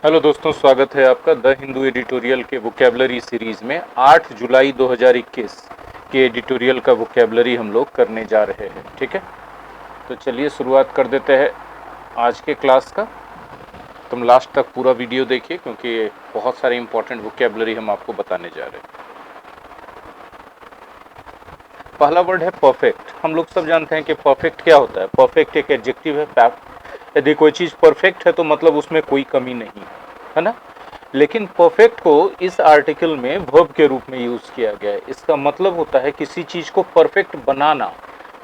Hello दोस्तों, स्वागत है आपका द हिंदू एडिटोरियल के वोकेबलरी सीरीज में। 8 जुलाई 2021 के एडिटोरियल का वोकेबलरी हम लोग करने जा रहे हैं। ठीक है, तो चलिए शुरुआत कर देते हैं आज के क्लास का। तुम लास्ट तक पूरा वीडियो देखिए क्योंकि बहुत सारे इंपॉर्टेंट वोकेबलरी हम आपको बताने जा रहे हैं। पहला वर्ड है परफेक्ट। हम लोग सब जानते हैं कि परफेक्ट क्या होता है। परफेक्ट एक एडजेक्टिव है। यदि कोई चीज़ परफेक्ट है तो मतलब उसमें कोई कमी नहीं है ना। लेकिन परफेक्ट को इस आर्टिकल में वर्ब के रूप में यूज किया गया है। इसका मतलब होता है किसी चीज को परफेक्ट बनाना।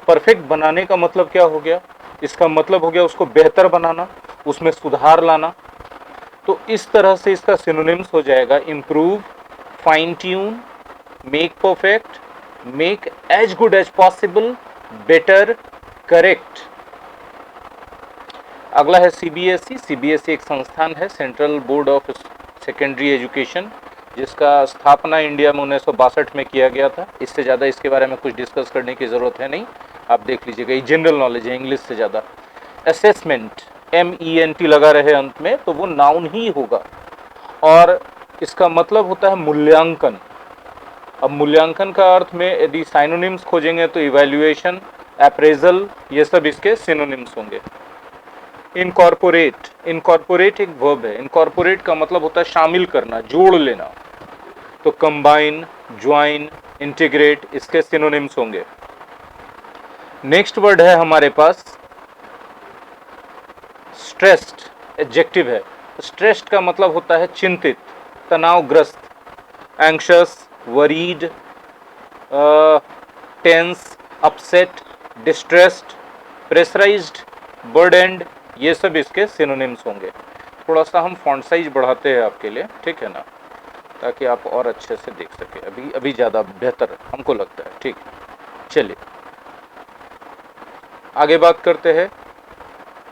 परफेक्ट बनाने का मतलब क्या हो गया? इसका मतलब हो गया उसको बेहतर बनाना, उसमें सुधार लाना। तो इस तरह से इसका सिनोनिम्स हो जाएगा improve, fine tune, make perfect, make as good as possible, better, correct. अगला है सीबीएसई। सीबीएसई एक संस्थान है, central board of secondary education, जिसका स्थापना इंडिया में 1962 में किया गया था। इससे ज़्यादा इसके बारे में कुछ डिस्कस करने की ज़रूरत है नहीं, आप देख लीजिएगा, ये जनरल नॉलेज है, इंग्लिश से ज़्यादा। असेसमेंट, MENT लगा रहे अंत में तो वो नाउन ही होगा और इसका मतलब होता है मूल्यांकन। अब मूल्यांकन का अर्थ में यदि साइनोनिम्स खोजेंगे तो इवैल्यूएशन, अप्रेजल, ये सब इसके सिनोनिम्स होंगे। इनकॉर्पोरेट, इनकॉर्पोरेट एक वर्ब है। इनकॉर्पोरेट का मतलब होता है शामिल करना, जोड़ लेना। तो कंबाइन, ज्वाइन, इंटीग्रेट इसके सिनोनिम्स होंगे। नेक्स्ट वर्ड है हमारे पास स्ट्रेस्ड, एडजेक्टिव है। स्ट्रेस्ड का मतलब होता है चिंतित, तनावग्रस्त, anxious, worried, tense, upset, distressed, pressurised, burdened, ये सब इसके सिनोनिम्स होंगे। थोड़ा सा हम फॉन्ट साइज बढ़ाते हैं आपके लिए, ठीक है ना, ताकि आप और अच्छे से देख सके। अभी ज़्यादा बेहतर हमको लगता है। ठीक है, चलिए आगे बात करते हैं।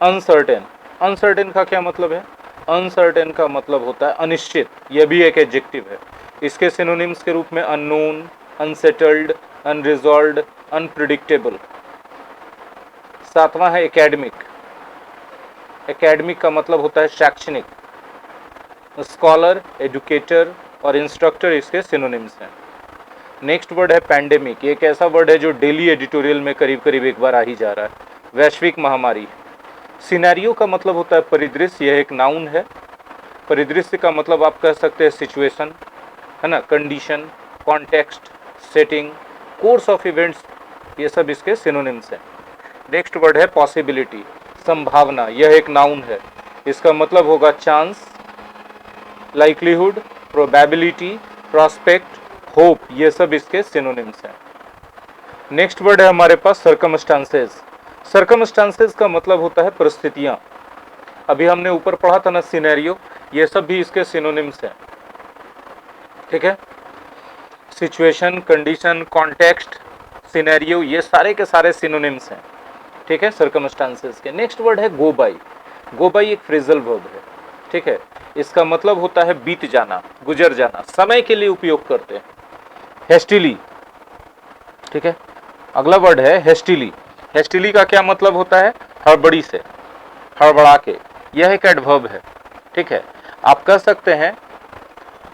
अनसर्टेन, अनसर्टेन का क्या मतलब है? अनसर्टेन का मतलब होता है अनिश्चित। यह भी एक एडजेक्टिव है। इसके सिनोनिम्स के रूप में अननोन, अनसेटल्ड, अनरिजॉल्व्ड, अनप्रिडिक्टेबल। सातवां है एकेडमिक। एकेडमिक का मतलब होता है शैक्षणिक। स्कॉलर, एजुकेटर और इंस्ट्रक्टर इसके सिनोनिम्स हैं। नेक्स्ट वर्ड है पैंडेमिक। ये एक ऐसा वर्ड है जो डेली एडिटोरियल में करीब करीब एक बार आ ही जा रहा है। वैश्विक महामारी। सिनेरियो का मतलब होता है परिदृश्य, यह एक नाउन है। परिदृश्य का मतलब आप कह सकते हैं सिचुएशन, है ना, condition, context, setting, course of events, ये सब इसके सिनोनिम्स हैं। नेक्स्ट वर्ड है पॉसिबिलिटी, संभावना। यह एक नाउन है। इसका मतलब होगा chance, likelihood, probability, prospect, hope, ये सब इसके सिनोनिम्स हैं। नेक्स्ट वर्ड है हमारे पास सर्कमस्टांसेस। सर्कमस्टांसेस का मतलब होता है परिस्थितियां। अभी हमने ऊपर पढ़ा था ना सिनेरियो, ये सब भी इसके सिनोनिम्स हैं। ठीक है, सिचुएशन, कंडीशन, कॉन्टेक्स्ट, सिनेरियो, ये सारे के सारे सिनोनिम्स हैं। ठीक है, सर्कमस्टांसेस के। नेक्स्ट वर्ड है गो बाई। गो बाई एक फ्रेजल वर्ब है। ठीक है, इसका मतलब होता है बीत जाना, गुजर जाना, समय के लिए उपयोग करते हैं। हेस्टिली, ठीक है, अगला वर्ड है हेस्टिली। हेस्टिली का क्या मतलब होता है? हड़बड़ी से, हड़बड़ा के। यह एक एडवर्ब है। ठीक है, आप कह सकते हैं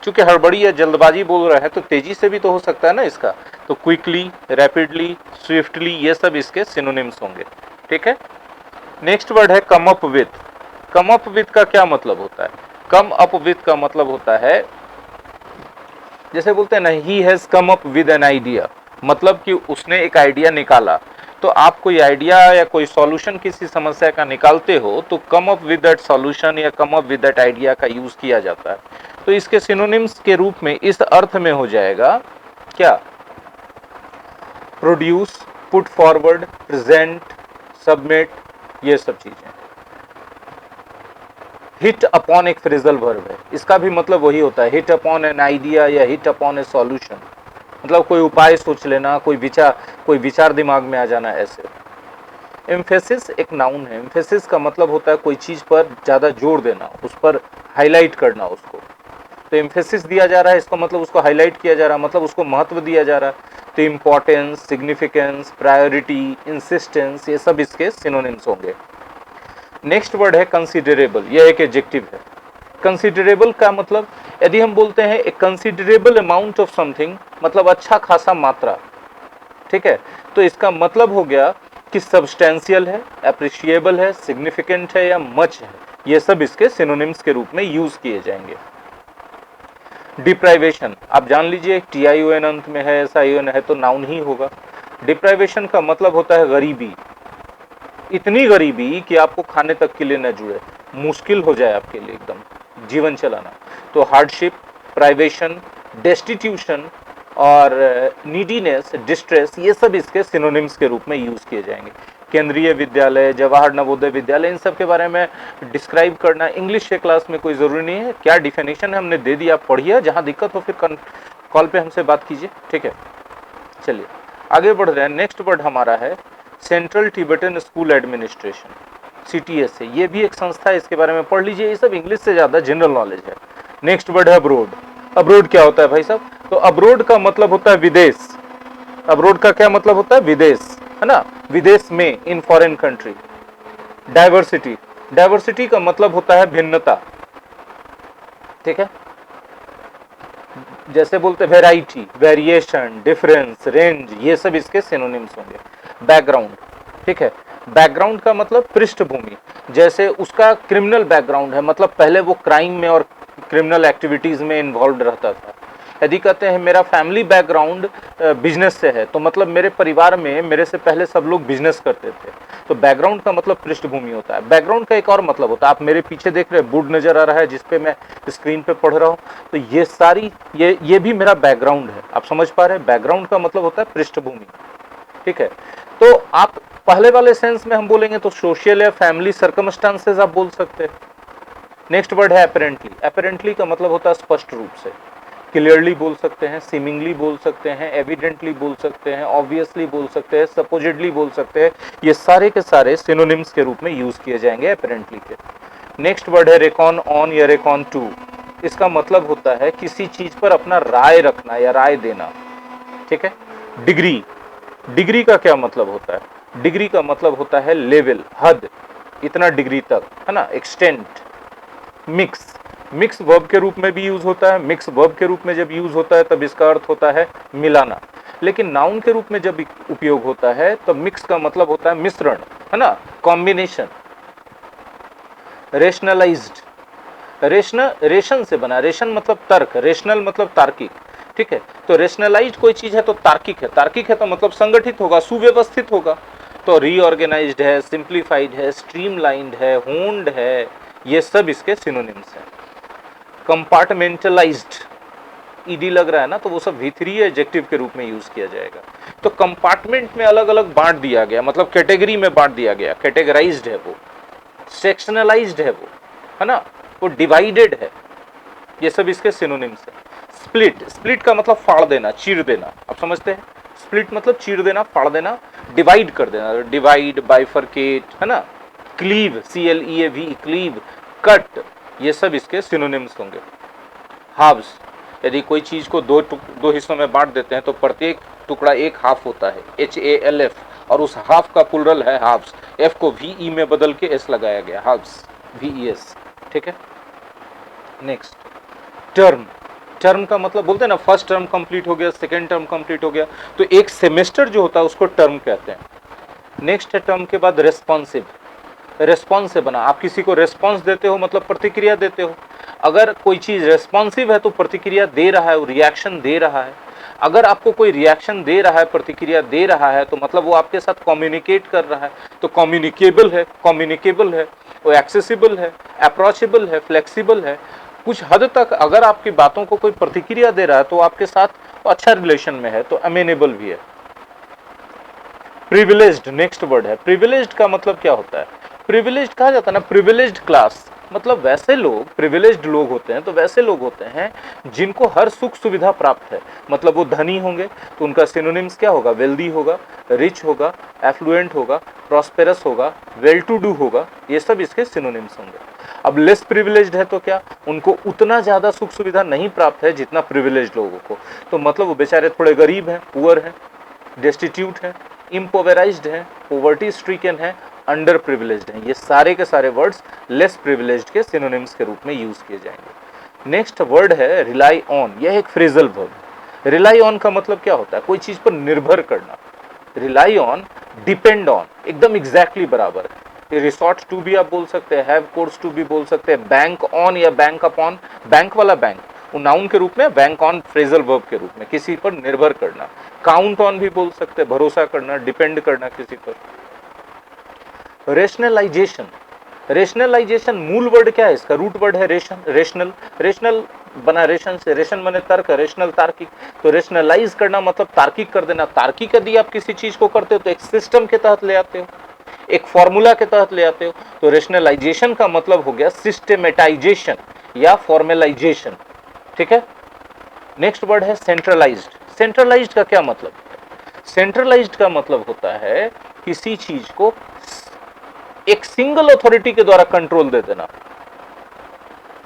चूंकि हड़बड़ी या जल्दबाजी बोल रहा है तो तेजी से भी तो हो सकता है ना इसका। तो क्विकली, रैपिडली, स्विफ्टली, ये सब इसके सिनोनिम्स होंगे। ठीक है, नेक्स्ट वर्ड है come up with. Come up with का क्या मतलब होता है? कम अप विथ का मतलब होता है, जैसे बोलते हैं ना, he has come up with an idea, मतलब कि उसने एक आइडिया निकाला। तो आप कोई आइडिया या कोई सॉल्यूशन किसी समस्या का निकालते हो तो come up with that solution या come up with that idea का यूज किया जाता है। तो इसके सिनोनिम्स के रूप में इस अर्थ में हो जाएगा क्या? Produce, put forward, present, submit, ये सब चीजें। हिट अपॉन एक फ्रेजल वर्ब है। इसका भी मतलब वही होता है, हिट अपॉन एन आइडिया या हिट अपॉन ए सॉल्यूशन, मतलब कोई उपाय सोच लेना, कोई विचार दिमाग में आ जाना, ऐसे। एम्फेसिस एक नाउन है। एम्फेसिस का मतलब होता है कोई चीज पर ज्यादा जोर देना, उस पर हाईलाइट करना उसको। तो एम्फेसिस दिया जा रहा है, इसका मतलब उसको हाईलाइट किया जा रहा है, मतलब उसको महत्व दिया जा रहा है। तो इंपॉर्टेंस, सिग्निफिकेंस, प्रायोरिटी, इंसिस्टेंस, ये सब इसके सिनोनिम्स होंगे। नेक्स्ट वर्ड है कंसिडरेबल। यह एक एडजेक्टिव है। कंसिडरेबल का मतलब, यदि हम बोलते हैं ए कंसिडरेबल अमाउंट ऑफ समथिंग, मतलब अच्छा खासा मात्रा, ठीक है, तो इसका मतलब हो गया कि सब्सटेंशियल है, अप्रिशिएबल है, सिग्निफिकेंट है या मच है, ये सब इसके सिनोनिम्स के रूप में यूज किए जाएंगे। डिप्राइवेशन, आप जान लीजिए TION अंत में है, SION है तो नाउन ही होगा। डिप्राइवेशन का मतलब होता है गरीबी, इतनी गरीबी कि आपको खाने तक के लिए न जुड़े, मुश्किल हो जाए आपके लिए एकदम जीवन चलाना। तो हार्डशिप, प्राइवेशन, डेस्टिट्यूशन और नीडीनेस, डिस्ट्रेस, ये सब इसके सिनोनिम्स के रूप में यूज किए जाएंगे। केंद्रीय विद्यालय, जवाहर नवोदय विद्यालय, इन सब के बारे में डिस्क्राइब करना इंग्लिश के क्लास में कोई ज़रूरी नहीं है, क्या डिफिनेशन है हमने दे दिया, आप पढ़िए, जहाँ दिक्कत हो फिर कॉल पे हमसे बात कीजिए, ठीक है। चलिए आगे बढ़ रहे हैं। नेक्स्ट वर्ड हमारा है central Tibetan school administration, CTS है, ये भी एक संस्था है, इसके बारे में पढ़ लीजिए, ये सब इंग्लिश से ज़्यादा जनरल नॉलेज है। नेक्स्ट वर्ड है अब्रोड। अब्रोड क्या होता है भाई साहब? तो अब्रोड का मतलब होता है विदेश। अब्रोड का क्या मतलब होता है? विदेश, है ना, विदेश में, in foreign country. Diversity, diversity का मतलब होता है भिन्नता, ठीक है, जैसे बोलते वेराइटी, वेरिएशन, डिफरेंस, रेंज, ये सब इसके सिनोनिम्स होंगे। बैकग्राउंड, ठीक है, बैकग्राउंड का मतलब पृष्ठभूमि, जैसे उसका क्रिमिनल बैकग्राउंड है, मतलब पहले वो क्राइम में और क्रिमिनल एक्टिविटीज में इन्वॉल्व रहता था। यदि कहते हैं मेरा फैमिली बैकग्राउंड बिजनेस से है, तो मतलब मेरे परिवार में मेरे से पहले सब लोग बिजनेस करते थे। तो बैकग्राउंड का मतलब पृष्ठभूमि होता है। बैकग्राउंड का एक और मतलब होता है, आप मेरे पीछे देख रहे हैं बोर्ड नजर आ रहा है जिसपे मैं स्क्रीन पे पढ़ रहा हूँ, तो ये सारी ये भी मेरा बैकग्राउंड है, आप समझ पा रहे हैं? बैकग्राउंड का मतलब होता है पृष्ठभूमि, ठीक है। तो आप पहले वाले सेंस में हम बोलेंगे तो सोशल या फैमिली सर्कमस्टांसेस आप बोल सकते हैं। नेक्स्ट वर्ड है अपेरेंटली। अपेरेंटली का मतलब होता है स्पष्ट रूप से, क्लियरली बोल सकते हैं, सीमिंगली बोल सकते हैं, एविडेंटली बोल सकते हैं, ऑब्वियसली बोल सकते हैं, सपोजिडली बोल सकते हैं, ये सारे के सारे सिनोनिम्स के रूप में यूज किए जाएंगे अपेरेंटली के। नेक्स्ट वर्ड है रेकॉन ऑन या रेकॉन टू। इसका मतलब होता है किसी चीज पर अपना राय रखना या राय देना, ठीक है। डिग्री, डिग्री का क्या मतलब होता है? डिग्री का मतलब होता है लेवल, हद, इतना डिग्री तक, है ना, एक्सटेंट। मिक्स, मिक्स वर्ब के रूप में भी यूज होता है। मिक्स वर्ब के रूप में जब यूज होता है तब इसका अर्थ होता है मिलाना, लेकिन नाउन के रूप में जब उपयोग होता है तो मिक्स का मतलब होता है मिश्रण, है ना, कॉम्बिनेशन। रेशनलाइज्ड, रेशन से बना, रेशन मतलब तर्क, रेशनल मतलब तार्किक, ठीक है। तो रेशनलाइज्ड कोई चीज है तो तार्किक है, तार्किक है तो मतलब संगठित होगा, सुव्यवस्थित होगा। तो रीऑर्गेनाइज्ड है, सिंप्लीफाइड है, स्ट्रीमलाइंड है, होन्ड है, ये सब इसके सिनोनिम्स हैं। कंपार्टमेंटलाइज्ड, ईडी लग रहा है ना, तो वो सब V3 एडजेक्टिव के रूप में यूज किया जाएगा। तो कंपार्टमेंट में अलग अलग बांट दिया गया, मतलब कैटेगरी में बांट दिया गया, कैटेगराइज्ड है वो, सेक्शनलाइज्ड है वो, है ना, वो डिवाइडेड है, ये सब इसके सिनोनिम्स है। स्प्लिट, स्प्लिट का मतलब फाड़ देना, चीर देना, आप समझते हैं? स्प्लिट मतलब चीर देना, फाड़ देना, डिवाइड कर देना, डिवाइड, बाइफरकेट, है ना। क्लीव, CLEAV, क्लीव, कट, ये सब इसके सिनोनिम्स होंगे। हाफ्स, यदि कोई चीज को दो हिस्सों में बांट देते हैं तो प्रत्येक टुकड़ा एक हाफ होता है, HALF, और उस हाफ का प्लुरल है हाफ्स। F को VE में बदल के S लगाया गया, हाफ्स, VES, ठीक है। नेक्स्ट टर्म, टर्म का मतलब बोलते हैं ना, फर्स्ट टर्म कंप्लीट हो गया, सेकेंड टर्म कंप्लीट हो गया, तो एक सेमेस्टर जो होता है उसको टर्म कहते हैं। नेक्स्ट है टर्म के बाद रेस्पॉन्सिव। रेस्पॉन्स से बना, आप किसी को रेस्पॉन्स देते हो मतलब प्रतिक्रिया देते हो। अगर कोई चीज रेस्पॉन्सिव है तो प्रतिक्रिया दे रहा है, वो रिएक्शन दे रहा है। अगर आपको कोई रिएक्शन दे रहा है, प्रतिक्रिया दे रहा है, तो मतलब वो आपके साथ कम्युनिकेट कर रहा है, तो कम्युनिकेबल है, कम्युनिकेबल है, वो एक्सेसिबल है, अप्रोचेबल है, फ्लेक्सिबल है। कुछ हद तक अगर आपकी बातों को कोई प्रतिक्रिया दे रहा है तो आपके साथ अच्छा रिलेशन में है, तो अमेनेबल भी है। प्रिविलेज्ड, नेक्स्ट वर्ड है। प्रिविलेज्ड का मतलब क्या होता है? प्रिविलेज्ड कहा जाता है ना, प्रिविलेज्ड क्लास, मतलब वैसे लोग, प्रिविलेज्ड लोग होते हैं तो वैसे लोग होते हैं जिनको हर सुख सुविधा प्राप्त है। मतलब वो धनी होंगे तो उनका सिनोनिम्स क्या होगा? वेल्दी होगा, रिच होगा, एफ्लुएंट होगा, प्रॉस्पेरस होगा, वेल टू डू होगा, ये सब इसके सिनोनिम्स होंगे। अब लेस प्रिविलेज्ड है तो क्या? उनको उतना ज़्यादा सुख सुविधा नहीं प्राप्त है जितना प्रिविलेज्ड लोगों को, तो मतलब वो बेचारे थोड़े गरीब हैं, पुअर हैं, डेस्टिट्यूट हैं, इम्पोवेराइज्ड है, पोवर्टी स्ट्रिकन है, अंडर प्रिविलेज्ड हैं। ये सारे के सारे वर्ड्स लेस प्रिविलेज्ड के सिनोनिम्स के रूप में यूज किए जाएंगे। नेक्स्ट वर्ड है रिलाई ऑन, यह एक फ्रेजल वर्ब है। रिलाई ऑन का मतलब क्या होता है? कोई चीज पर निर्भर करना। रिलाई ऑन, डिपेंड ऑन, एकदम एग्जैक्टली बराबर है। रिसोर्ट टू भी आप बोल सकते हैं, हैव कोर्स टू भी बोल सकते हैं, बैंक ऑन या बैंक अपॉन, बैंक वाला बैंक वो नाउन के रूप में, बैंक ऑन फ्रेजल वर्ब के रूप में, किसी पर निर्भर करना। काउंट ऑन भी बोल सकते हैं, भरोसा करना, डिपेंड करना किसी पर। रेशनलाइजेशन, रेशनलाइजेशन मूल वर्ड क्या है इसका? रूट वर्ड है रेशन, रेशनल, रेशनल बना रेशन से, रेशन बने तर्क, रेशनल तार्किक। तो रेशनलाइज करना मतलब तार्किक कर देना। तार्किक यदि आप किसी चीज को करते हो तो एक सिस्टम के तहत ले आते हो, एक फॉर्मूला के तहत ले आते हो। तो रेशनलाइजेशन का मतलब हो गया सिस्टेमेटाइजेशन या फॉर्मलाइजेशन, ठीक है। नेक्स्ट वर्ड है सेंट्रलाइज्ड। सेंट्रलाइज्ड का क्या मतलब? सेंट्रलाइज्ड का मतलब होता है किसी चीज को एक सिंगल अथॉरिटी के द्वारा कंट्रोल दे देना,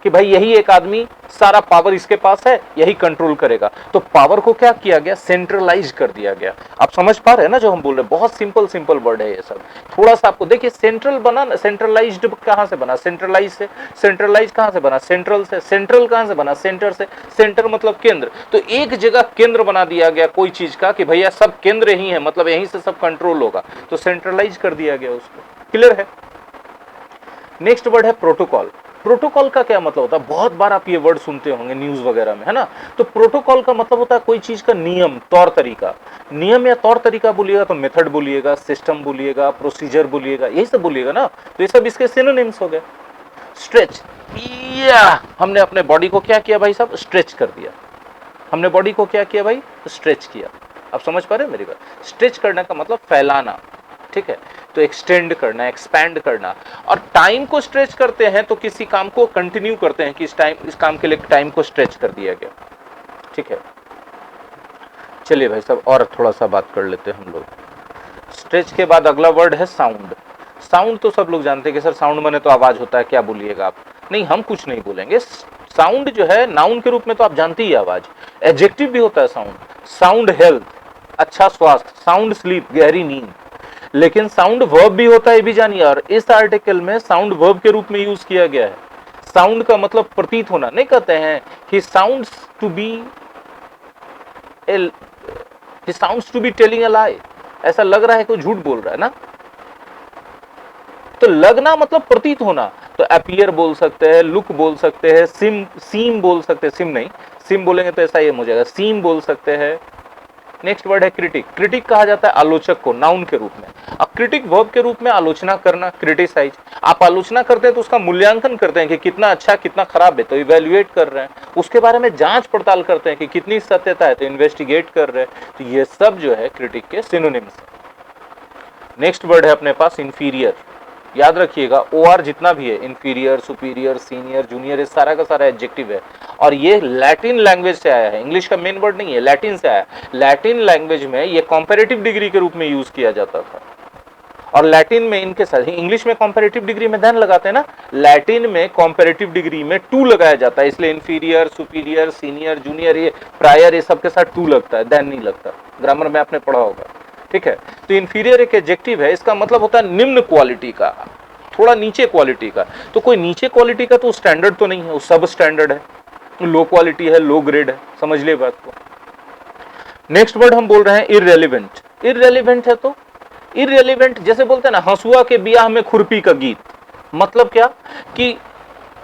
कि भाई यही एक आदमी, सारा पावर इसके पास है, यही कंट्रोल करेगा। तो पावर को क्या किया गया? सेंट्रलाइज कर दिया गया। आप समझ पा रहे हैं ना जो हम बोल रहे हैं? बहुत सिंपल सिंपल वर्ड है ये सब। थोड़ा सा आपको देखिए, सेंट्रल बना, सेंट्रलाइज्ड कहां से बना? सेंट्रलाइज से। सेंट्रलाइज कहां से बना? सेंट्रल से। सेंट्रल कहां से बना? सेंटर से। सेंटर मतलब केंद्र। तो एक जगह केंद्र बना दिया गया कोई चीज का, कि भैया सब केंद्र ही है, मतलब यहीं से सब कंट्रोल होगा, तो सेंट्रलाइज कर दिया गया उसको। क्लियर है? नेक्स्ट वर्ड है प्रोटोकॉल। प्रोटोकॉल का क्या मतलब होता है? बहुत बार आप ये वर्ड सुनते होंगे न्यूज वगैरह में, है ना। तो प्रोटोकॉल का मतलब होता है कोई चीज का नियम, तौर तरीका। नियम या तौर तरीका बोलिएगा तो मेथड बोलिएगा, सिस्टम बोलिएगा, प्रोसीजर बोलिएगा, यही सब बोलिएगा ना। तो ये सब इसके सिनोनिम्स हो गए। स्ट्रेच, या हमने अपने बॉडी को क्या किया भाई साहब? स्ट्रेच कर दिया। हमने बॉडी को क्या किया भाई? स्ट्रेच किया। आप समझ पा रहे हैं मेरी बात? स्ट्रेच करने का मतलब फैलाना, ठीक है। तो एक्सटेंड करना, एक्सपैंड करना। और टाइम को स्ट्रेच करते हैं तो किसी काम को कंटिन्यू करते हैं कि इस काम के लिए टाइम को स्ट्रेच कर दिया गया, ठीक है। चलिए भाई साहब और थोड़ा सा बात कर लेते हैं हम लोग। स्ट्रेच के बाद अगला वर्ड है साउंड। साउंड तो सब लोग जानते हैं कि सर साउंड बने तो आवाज होता है, क्या बोलिएगा आप? नहीं, हम कुछ नहीं बोलेंगे। साउंड जो है नाउन के रूप में तो आप जानते ही आवाज। एडजेक्टिव भी होता है साउंड। साउंड हेल्थ, अच्छा स्वास्थ्य। साउंड स्लीप, गहरी नींद। लेकिन साउंड वर्ब भी होता है, ये भी जानिए। और इस आर्टिकल में साउंड वर्ब के रूप में यूज किया गया है। साउंड का मतलब प्रतीत होना। नहीं कहते हैं ही sounds to be telling a lie, ऐसा लग रहा है कोई झूठ बोल रहा है ना। तो लगना मतलब प्रतीत होना। तो अपीयर बोल सकते हैं, लुक बोल सकते हैं, सीम बोल सकते हैं। सिम नहीं, सिम बोलेंगे तो ऐसा ही हो जाएगा। सीम बोल सकते हैं। नेक्स्ट वर्ड है क्रिटिक। क्रिटिक कहा जाता है आलोचक को, नाउन के रूप में। अब क्रिटिक वर्ब के रूप में आलोचना करना, क्रिटिसाइज। आप आलोचना करते हैं तो उसका मूल्यांकन करते हैं कि कितना अच्छा कितना खराब है, तो इवेल्युएट कर रहे हैं। उसके बारे में जांच पड़ताल करते हैं कि कितनी सत्यता है, तो इन्वेस्टिगेट कर रहे हैं। तो ये सब जो है क्रिटिक के सिनोनिम्स है। नेक्स्ट वर्ड है अपने पास इंफीरियर। याद रखिएगा ओआर जितना भी है, इंफीरियर, सुपीरियर, सीनियर, जूनियर, ये सारा का सारा एडजेक्टिव है। और ये लैटिन लैंग्वेज से आया है, इंग्लिश का मेन वर्ड नहीं है, लैटिन से आया। लैटिन लैंग्वेज में ये कंपैरेटिव डिग्री के रूप में यूज किया जाता था। और लैटिन में इनके साथ, इंग्लिश में कंपैरेटिव डिग्री में ध्यान लगाते हैं ना, लैटिन में कंपैरेटिव डिग्री में टू लगाया जाता है। इसलिए इंफीरियर, सुपीरियर, सीनियर, जूनियर, ये प्रायर, ये सबके साथ टू लगता है, देन नहीं लगता। ग्रामर में आपने पढ़ा होगा, ठीक है। तो इंफीरियर एक एडजेक्टिव है, इसका मतलब होता है निम्न क्वालिटी का, थोड़ा नीचे क्वालिटी का। तो कोई नीचे क्वालिटी का तो स्टैंडर्ड तो नहीं है, वो सब स्टैंडर्ड है। लो क्वालिटी है, लो ग्रेड है, समझ लिए बात को। नेक्स्ट वर्ड हम बोल रहे हैं इररेलेवेंट। इररेलेवेंट है तो इररेलेवेंट, जैसे बोलते हैं ना हंसुआ के ब्याह में खुरपी का गीत। मतलब क्या कि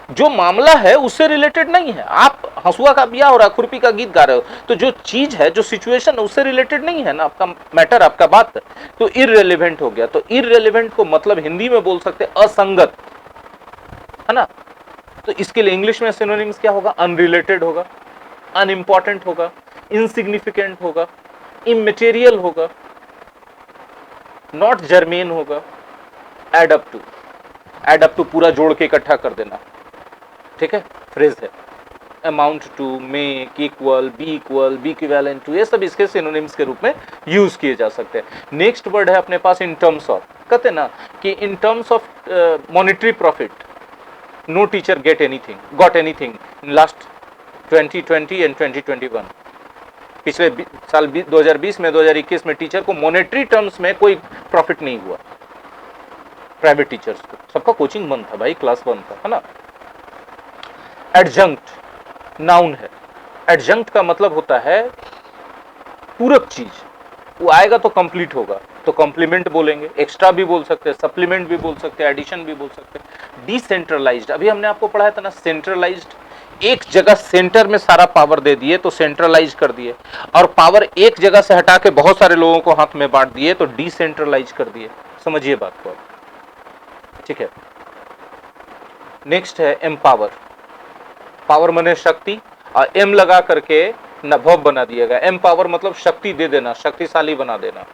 जो मामला है उससे रिलेटेड नहीं है। आप हंसुआ का ब्याह हो रहा है, खुरपी का गीत गा रहे हो, तो जो चीज है, जो सिचुएशन है, उससे रिलेटेड नहीं है ना आपका मैटर, आपका बात। तो इररेलेवेंट हो गया। तो इररेलेवेंट को मतलब हिंदी में बोल सकते हैं असंगत, है ना। तो इसके लिए इंग्लिश में सिनोनिम्स क्या होगा? अनरिलेटेड होगा, अनइम्पॉर्टेंट होगा, इनसिग्निफिकेंट होगा, इमटेरियल होगा, नॉट जर्मेन होगा, add up to. Add up to पूरा जोड़ के इकट्ठा कर देना, ठीक है, फ्रेज है। Amount to, make, equal, be equivalent to, ये सब इसके सिनोनिम्स के रूप में यूज किए जा सकते हैं। नेक्स्ट वर्ड है अपने पास इन टर्म्स ऑफ। कहते ना कि in terms of monetary profit, no teacher got anything in last 2020 and 2021। पिछले साल 2020 में, 2021 में टीचर को मॉनेटरी टर्म्स में कोई प्रॉफिट नहीं हुआ। प्राइवेट टीचर्स को, सबका कोचिंग बंद था भाई, क्लास बंद था, है ना। एडजंक्ट नाउन है। एडजंक्ट का मतलब होता है पूरक चीज, वो आएगा तो कंप्लीट होगा, तो कॉम्प्लीमेंट बोलेंगे, एक्स्ट्रा भी बोल सकते हैं, सप्लीमेंट भी बोल सकते हैं, एडिशन भी बोल सकते हैं। डिसेंट्रलाइज्ड, अभी हमने आपको पढ़ाया था ना, सेंट्रलाइज्ड, एक जगह सेंटर में सारा पावर दे दिए तो सेंट्रलाइज कर दिए, और पावर एक जगह से हटा के बहुत सारे लोगों को हाथ में बांट दिए तो डिसेंट्रलाइज कर दिए। समझिए बात को, ठीक है। नेक्स्ट है एम्पावर। पावर माने शक्ति, और एम लगा करके वर्ब बना दिया गया। एम्पावर मतलब शक्ति दे देना, शक्तिशाली बना देना,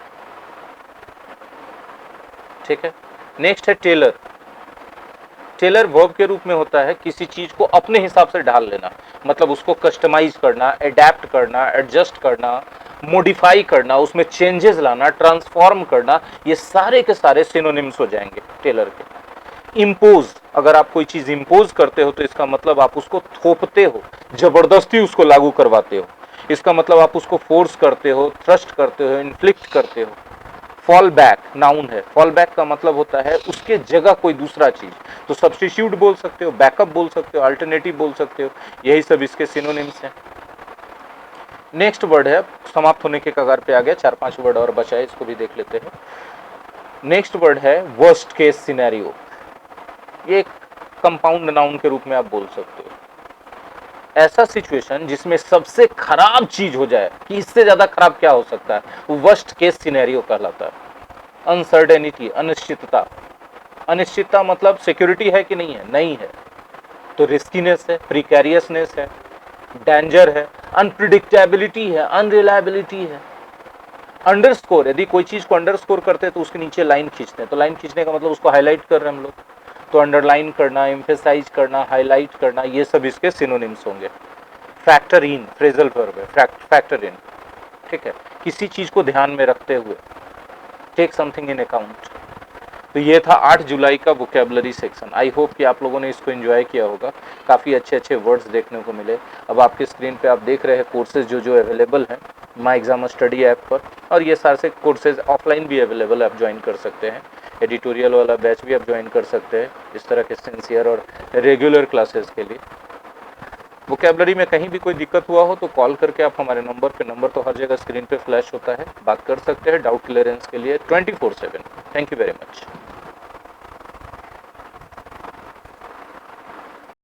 ठीक है। नेक्स्ट है टेलर। टेलर वर्ब के रूप में होता है किसी चीज को अपने हिसाब से ढाल लेना, मतलब उसको कस्टमाइज करना, एडेप्ट करना, एडजस्ट करना, मॉडिफाई करना, उसमें चेंजेस लाना, ट्रांसफॉर्म करना, ये सारे के सारे सिनोनिम्स हो जाएंगे टेलर के। इम्पोज, अगर आप कोई चीज इम्पोज करते हो तो इसका मतलब आप उसको थोपते हो, जबरदस्ती उसको लागू करवाते हो, इसका मतलब आप उसको फोर्स करते हो, थ्रस्ट करते हो, इन्फ्लिक्ट करते हो। फॉल बैक नाउन है। फॉल बैक का मतलब होता है उसके जगह कोई दूसरा चीज, तो सब्स्टिट्यूट बोल सकते हो, बैकअप बोल सकते हो, अल्टरनेटिव बोल सकते हो, यही सब इसके सिनोनिम्स हैं। नेक्स्ट वर्ड है, समाप्त होने के कगार पे आ गया, 4-5 वर्ड और बचा है, इसको भी देख लेते हैं। नेक्स्ट वर्ड है वर्स्ट केस सिनेरियो। ये एक कंपाउंड नाउन के रूप में आप बोल सकते हो। ऐसा सिचुएशन जिसमें सबसे खराब चीज हो जाए कि इससे ज्यादा खराब क्या हो सकता है, वो वर्स्ट केस सिनेरियो कहलाता है। अनसर्टेनिटी, अनिश्चितता। अनिश्चितता मतलब सिक्योरिटी है कि नहीं है, नहीं है, तो रिस्कीनेस है, प्रिकैरियसनेस है, डेंजर है, अनप्रिडिक्टेबिलिटी है, अनरिलायबिलिटी है। अंडरस्कोर, यदि कोई चीज को अंडरस्कोर करते हैं तो उसके नीचे लाइन खींचते हैं, तो लाइन खींचने का मतलब उसको हाईलाइट कर रहे हैं हम लोग, तो अंडरलाइन करना, एम्फेसाइज करना, हाईलाइट करना, ये सब इसके सिनोनिम्स होंगे। फैक्टर इन फ्रेजल वर्ब है, फैक्टर इन, ठीक है, किसी चीज को ध्यान में रखते हुए, टेक समथिंग इन अकाउंट। तो ये था 8 जुलाई का वोकैबुलरी सेक्शन। आई होप कि आप लोगों ने इसको एंजॉय किया होगा, काफ़ी अच्छे अच्छे वर्ड्स देखने को मिले। अब आपकी स्क्रीन पे आप देख रहे हैं कोर्सेज जो जो अवेलेबल हैं माई एग्जाम स्टडी ऐप पर, और ये सारे कोर्सेज ऑफलाइन भी अवेलेबल है, आप ज्वाइन कर सकते हैं। एडिटोरियल वाला बैच भी आप ज्वाइन कर सकते हैं इस तरह के सिंसियर और रेगुलर क्लासेस के लिए। वोकैबुलरी में कहीं भी कोई दिक्कत हुआ हो तो कॉल करके आप हमारे नंबर तो हर जगह स्क्रीन पे फ्लैश होता है, बात कर सकते हैं डाउट क्लियरेंस के लिए 24/7। Thank you very much.